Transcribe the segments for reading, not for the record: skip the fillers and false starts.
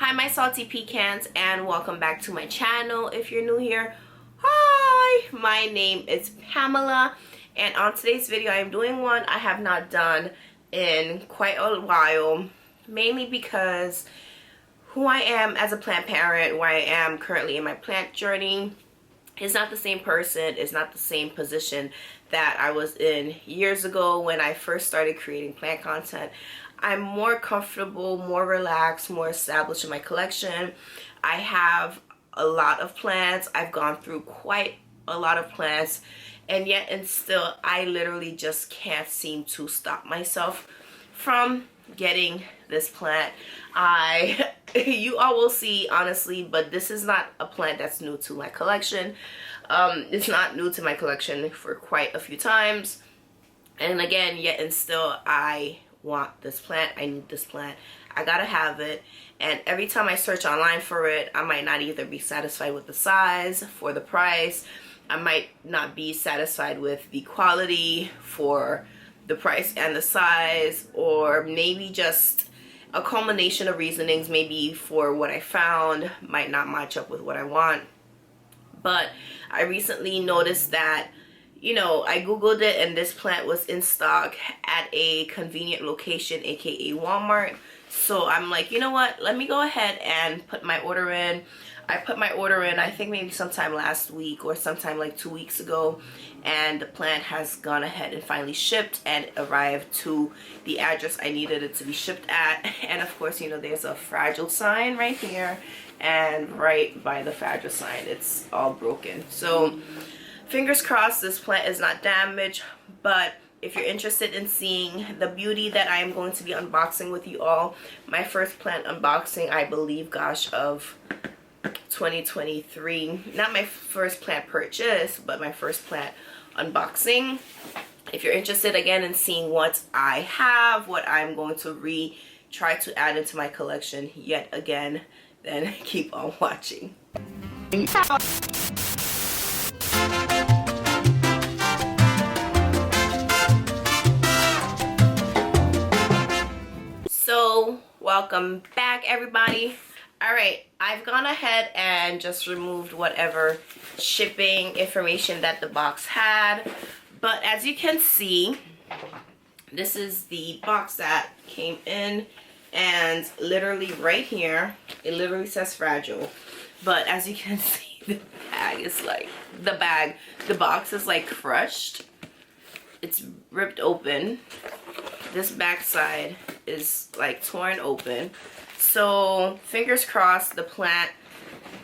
Hi my salty pecans, and welcome back to my channel. If you're new here, hi, my name is Pamela, and on today's video I am doing one I have not done in quite a while, mainly because who I am as a plant parent, where I am currently in my plant journey, is not the same person, is not the same position that I was in years ago when I first started creating plant content. I'm more comfortable, more relaxed, more established in my collection. I have a lot of plants. I've gone through quite a lot of plants, and yet and still I literally just can't seem to stop myself from getting this plant. You all will see, honestly, but this is not a plant that's new to my collection. It's not new to my collection for quite a few times, and again, yet and still I want this plant. I need this plant. I gotta have it. And every time I search online for it, I might not either be satisfied with the size for the price. I might not be satisfied with the quality for the price and the size, or maybe just a culmination of reasonings. Maybe for what I found might not match up with what I want. But I recently noticed that, you know, I googled it and this plant was in stock at a convenient location, aka Walmart. So I'm like, you know what, let me go ahead and put my order in. I put my order in, I think maybe sometime last week or sometime like 2 weeks ago, and the plant has gone ahead and finally shipped and arrived to the address I needed it to be shipped at. And of course, you know, there's a fragile sign right here, and right by the fragile sign it's all broken. So fingers crossed this plant is not damaged. But if you're interested in seeing the beauty that I am going to be unboxing with you all, my first plant unboxing, I believe, gosh, of 2023. Not my first plant purchase, but my first plant unboxing. If you're interested again in seeing what I have, what I'm going to try to add into my collection yet again, then keep on watching. So welcome back, everybody. All right, I've gone ahead and just removed whatever shipping information that the box had, but as you can see, this is the box that came in, and literally right here it literally says fragile. But as you can see, the bag is like, the box is like crushed. It's ripped open. This back side is like torn open. So fingers crossed the plant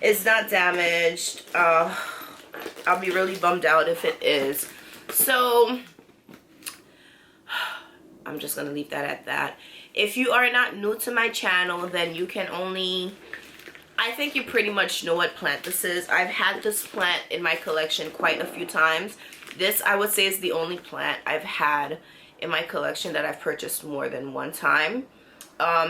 is not damaged. I'll be really bummed out if it is. So I'm just gonna leave that at that. If you are not new to my channel, then you can only, I think you pretty much know what plant this is. I've had this plant in my collection quite a few times. This, I would say, is the only plant I've had in my collection that I've purchased more than one time.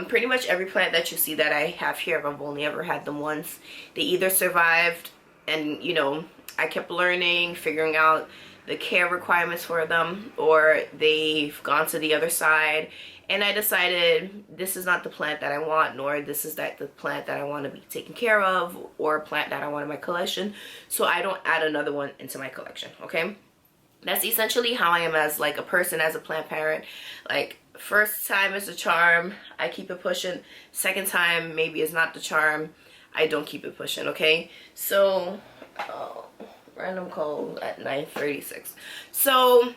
Pretty much every plant that you see that I have here, I've only ever had them once. They either survived and, you know, I kept learning, figuring out the care requirements for them, or they've gone to the other side and I decided this is not the plant that I want, nor this is the plant that I want to be taken care of, or a plant that I want in my collection, so I don't add another one into my collection. Okay, that's essentially how I am as like a person, as a plant parent. Like, first time is the charm, I keep it pushing. Second time maybe is not the charm, I don't keep it pushing. Okay, so random call at 9:36. So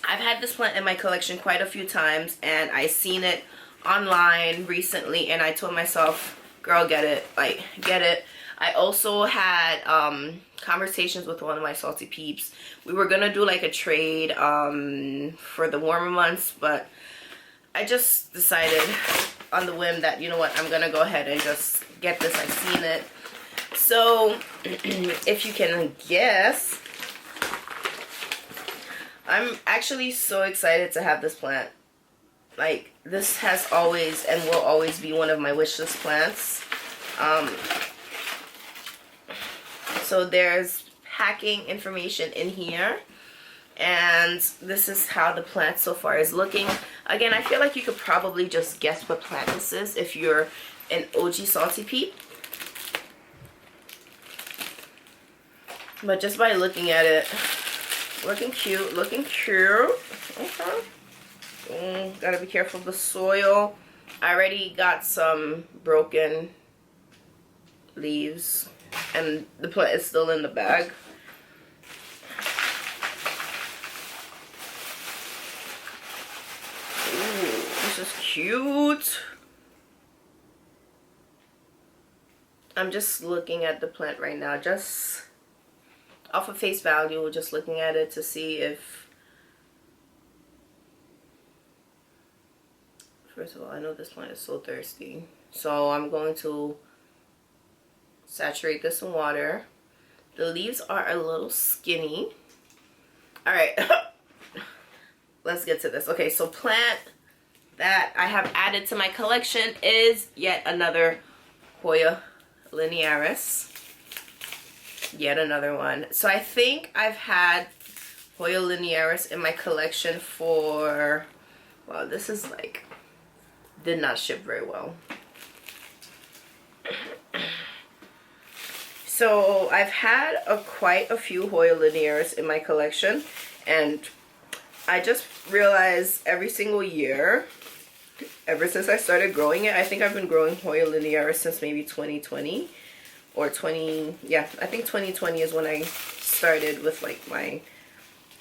I've had this plant in my collection quite a few times, and I seen it online recently and I told myself, girl, get it, like, get it. I also had conversations with one of my salty peeps. We were gonna do like a trade for the warmer months, but I just decided on the whim that, you know what, I'm gonna go ahead and just get this. I've seen it. So if you can guess, I'm actually so excited to have this plant. Like, this has always and will always be one of my wish list plants. So there's packing information in here. And this is how the plant so far is looking. Again, I feel like you could probably just guess what plant this is if you're an OG Salty Peep. But just by looking at it, looking cute, looking cute. Okay. Gotta be careful of the soil. I already got some broken leaves and the plant is still in the bag. Ooh, this is cute. I'm just looking at the plant right now, just off of face value, just looking at it to see if, first of all, I know this plant is so thirsty, so I'm going to saturate this in water. The leaves are a little skinny. All right, let's get to this. Okay, so plant that I have added to my collection is yet another Hoya linearis. Yet another one. So I think I've had Hoya linearis in my collection for, well, this is like, did not ship very well. So I've had quite a few Hoya linearis in my collection, and I just realized every single year, ever since I started growing it, I think I've been growing Hoya linearis since maybe 2020 or 20, yeah, I think 2020 is when I started with like my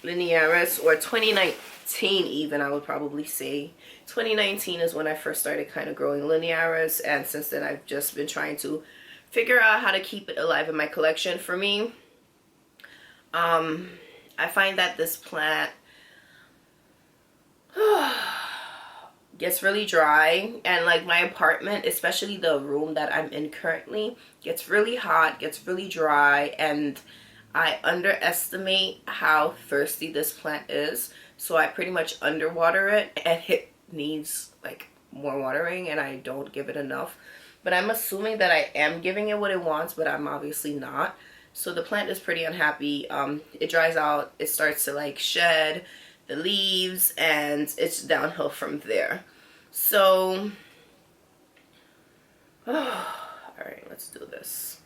linearis, or 2019 even, I would probably say. 2019 is when I first started kind of growing linearis, and since then I've just been trying to figure out how to keep it alive in my collection. For me, I find that this plant gets really dry, and like my apartment, especially the room that I'm in currently, gets really hot, gets really dry, and I underestimate how thirsty this plant is. So I pretty much underwater it, and it needs like more watering, and I don't give it enough. But I'm assuming that I am giving it what it wants, but I'm obviously not. So the plant is pretty unhappy. It dries out, it starts to like shed the leaves, and it's downhill from there. So, alright, let's do this.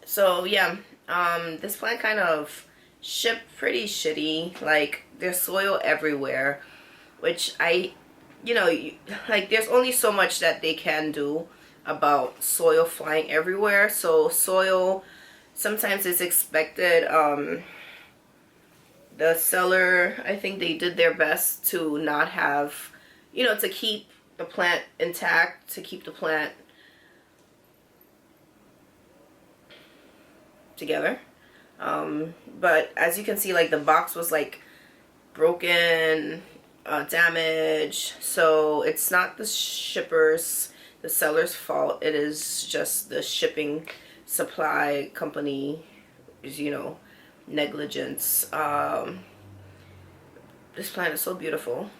So yeah, this plant kind of shipped pretty shitty. Like, there's soil everywhere, which you know, like there's only so much that they can do about soil flying everywhere. So soil, sometimes it's expected. The seller, I think they did their best to not have, you know, to keep the plant intact, to keep the plant together. But as you can see, like the box was like broken, damaged. So it's not the shipper's, the seller's fault. It is just the shipping supply company, you know, negligence. This plant is so beautiful,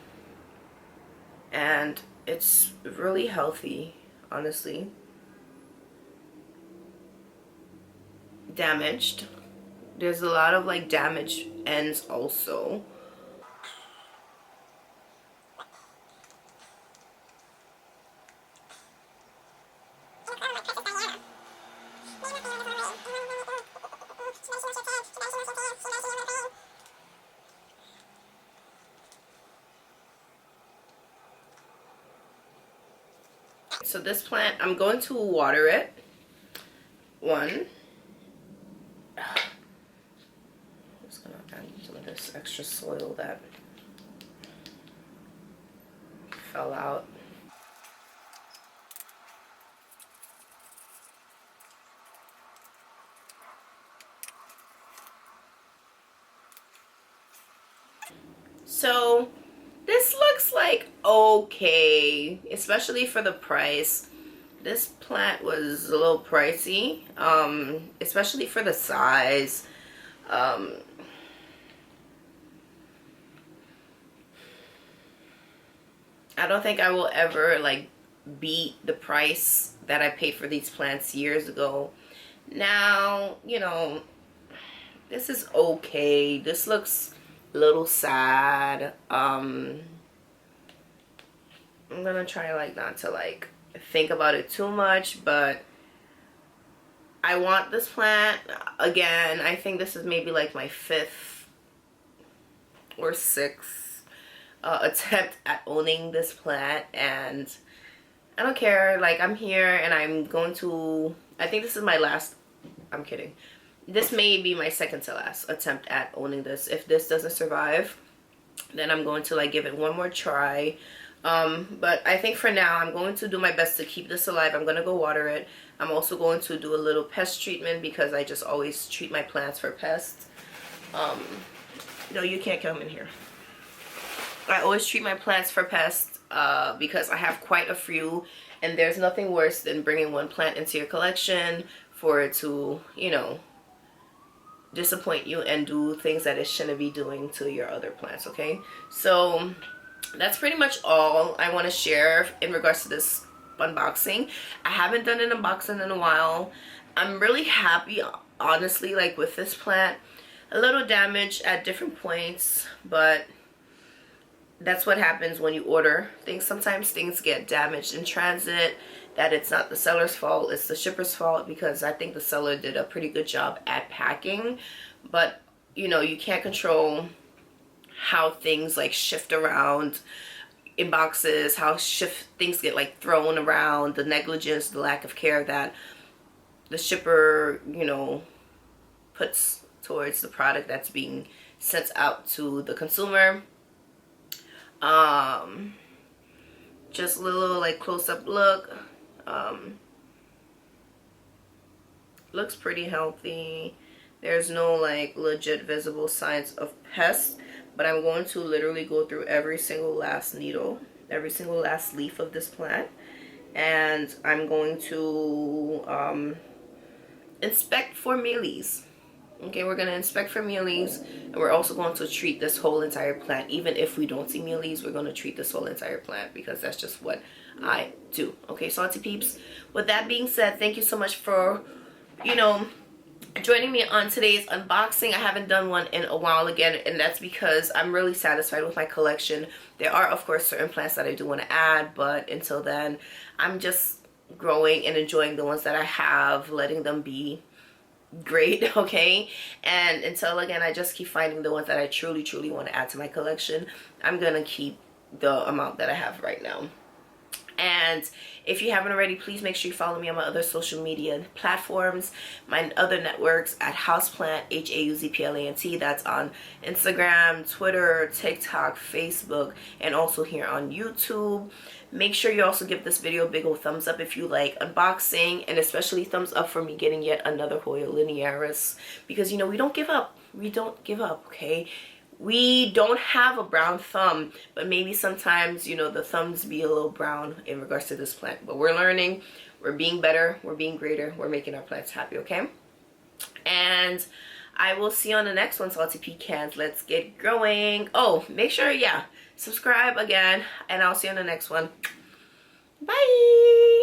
and it's really healthy, honestly. Damaged. There's a lot of like damaged ends also. So this plant, I'm going to water it. One. Just gonna add some of this extra soil that fell out. So this looks like okay, especially for the price. This plant was a little pricey, especially for the size. I don't think I will ever like beat the price that I paid for these plants years ago. Now, you know, This is okay. This looks a little sad. I'm gonna try like not to like think about it too much, but I want this plant again. I think this is maybe like my 5th or 6th attempt at owning this plant, and I don't care. Like, I'm here and I'm going to, I think this is my last, I'm kidding, this may be my 2nd to last attempt at owning this. If this doesn't survive, then I'm going to like give it one more try. But I think for now I'm going to do my best to keep this alive. I'm going to go water it. I'm also going to do a little pest treatment because I just always treat my plants for pests. No, you can't come in here. I always treat my plants for pests because I have quite a few, and there's nothing worse than bringing one plant into your collection for it to, you know, disappoint you and do things that it shouldn't be doing to your other plants. Okay, so that's pretty much all I want to share in regards to this unboxing. I haven't done an unboxing in a while. I'm really happy, honestly, like with this plant. A little damage at different points, but that's what happens when you order things. Sometimes things get damaged in transit, that it's not the seller's fault, it's the shipper's fault, because I think the seller did a pretty good job at packing. But you know, you can't control how things like shift around in boxes, how things get like thrown around, the negligence, the lack of care that the shipper, you know, puts towards the product that's being sent out to the consumer. Just a little like close-up look. Looks pretty healthy. There's no like legit visible signs of pests, but I'm going to literally go through every single last needle, every single last leaf of this plant, and I'm going to inspect for mealies. Okay, we're going to inspect for mealies, and we're also going to treat this whole entire plant. Even if we don't see mealies, we're going to treat this whole entire plant because that's just what I do. Okay, salty peeps, with that being said, thank you so much for, you know, joining me on today's unboxing. I haven't done one in a while again, and that's because I'm really satisfied with my collection. There are, of course, certain plants that I do want to add, but until then, I'm just growing and enjoying the ones that I have, letting them be great. Okay, and until again I just keep finding the ones that I truly want to add to my collection, I'm gonna keep the amount that I have right now. And if you haven't already, please make sure you follow me on my other social media platforms, my other networks at HauzPlant, HauzPlant. That's on Instagram, Twitter, TikTok, Facebook, and also here on YouTube. Make sure you also give this video a big old thumbs up if you like unboxing, and especially thumbs up for me getting yet another Hoya linearis, because you know, we don't give up. We don't give up, okay? We don't have a brown thumb, but maybe sometimes, you know, the thumbs be a little brown in regards to this plant. But we're learning, we're being better, we're being greater, we're making our plants happy, okay? And I will see you on the next one, salty pecans. Let's get growing. Oh, make sure, yeah, subscribe again, and I'll see you on the next one. Bye!